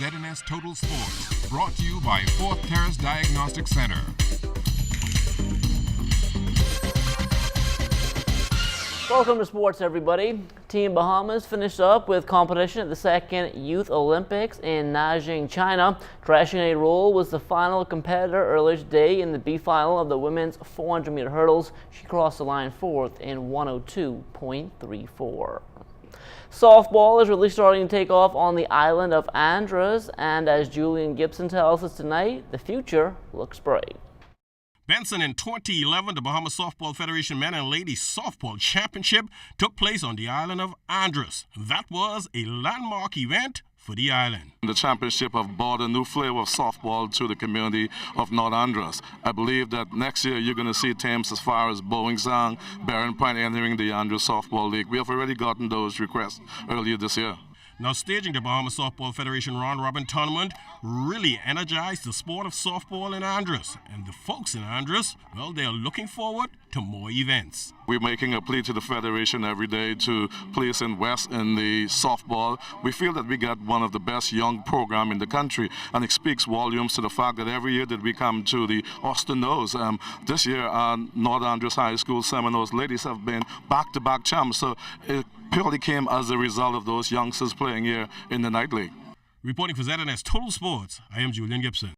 ZNS Total Sports, brought to you by Fourth Terrace Diagnostic Center. Welcome to sports, everybody. Team Bahamas finished up with competition at the second Youth Olympics in Nanjing, China. Crashing a roll was the final competitor earlier today in the B final of the women's 400-meter hurdles. She crossed the line fourth in 102.34. Softball is really starting to take off on the island of Andros, and as Julian Gibson tells us tonight, the future looks bright. Benson, in 2011, the Bahamas Softball Federation Men and Ladies Softball Championship took place on the island of Andros. That was a landmark event for the island. The championship have brought a new flavor of softball to the community of North Andros. I believe that next year you're going to see teams as far as Boeing-Sang, Barron Point entering the Andros Softball League. We have already gotten those requests earlier this year. Now, staging the Bahamas Softball Federation round-robin tournament really energized the sport of softball in Andros. And the folks in Andros, well, they're looking forward to more events. We're making a plea to the Federation every day to place in West in the softball. We feel that we got one of the best young program in the country, and it speaks volumes to the fact that every year that we come to the Austin Nose. This year, North Andros High School Seminoles ladies have been back-to-back champs. So it purely came as a result of those youngsters playing here in the night league. Reporting for ZNS Total Sports, I am Julian Gibson.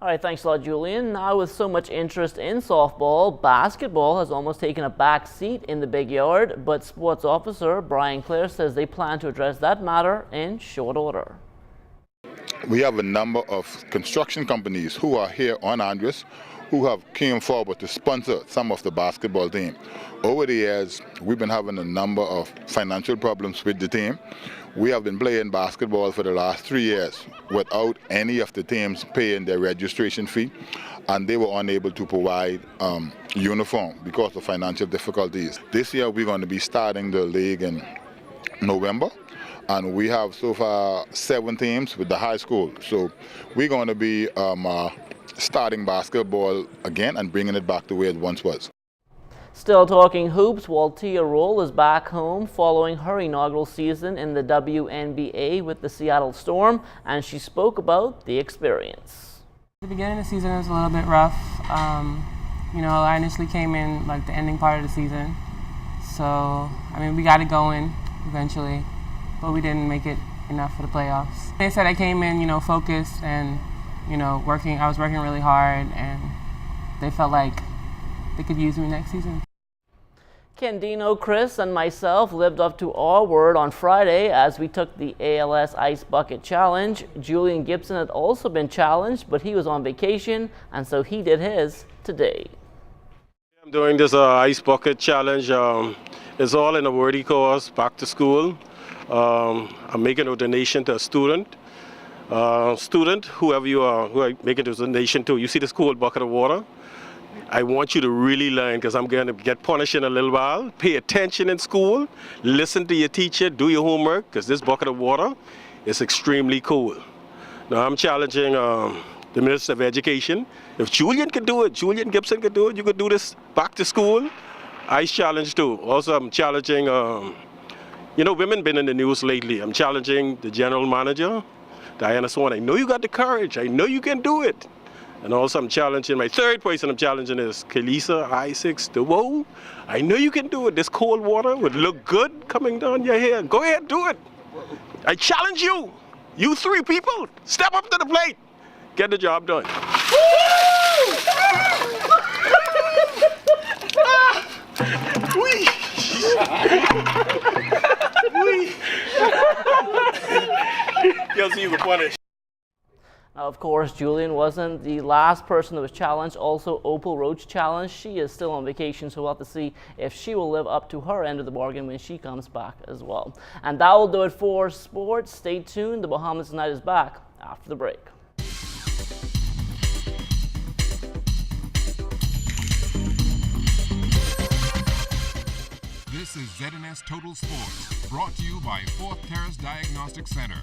All right, thanks a lot, Julian. Now, with so much interest in softball, basketball has almost taken a back seat in the big yard, but sports officer Brian Clare says they plan to address that matter in short order. We have a number of construction companies who are here on Andros who have came forward to sponsor some of the basketball team. Over the years, we've been having a number of financial problems with the team. We have been playing basketball for the last 3 years without any of the teams paying their registration fee, and they were unable to provide uniform because of financial difficulties. This year, we're going to be starting the league in November, and we have so far 7 teams with the high school. So we're going to be starting basketball again and bringing it back to where it once was. Still talking hoops, Waltia Roll is back home following her inaugural season in the WNBA with the Seattle Storm, and she spoke about the experience. The beginning of the season was a little bit rough. I initially came in like the ending part of the season. So, we got it going eventually, but we didn't make it enough for the playoffs. They said I came in, focused and, working. I was working really hard, and they felt like they could use me next season. Candino, Chris, and myself lived up to our word on Friday as we took the ALS Ice Bucket Challenge. Julian Gibson had also been challenged, but he was on vacation, and so he did his today. I'm doing this Ice Bucket Challenge. It's all in a worthy cause, back to school. I'm making a donation to a student. Whoever you are, who I making a donation to, you see this cold bucket of water? I want you to really learn, because I'm going to get punished in a little while. Pay attention in school, listen to your teacher, do your homework, because this bucket of water is extremely cool. Now I'm challenging the Minister of Education. If Julian can do it, Julian Gibson can do it, you could do this back to school. Ice challenge too. Also I'm challenging, women been in the news lately. I'm challenging the general manager, Diana Swan. I know you got the courage, I know you can do it. And also I'm challenging, my third person I'm challenging is Kalisa Isaacs DeWoe. I know you can do it. This cold water would look good coming down your hair. Go ahead, do it. I challenge you. You 3 people, step up to the plate. Get the job done. You'll see you were punished. Now, of course, Julian wasn't the last person that was challenged. Also, Opal Roach challenged. She is still on vacation, so we'll have to see if she will live up to her end of the bargain when she comes back as well. And that will do it for sports. Stay tuned. The Bahamas Tonight is back after the break. This is ZNS Total Sports, brought to you by Fourth Terrace Diagnostic Center.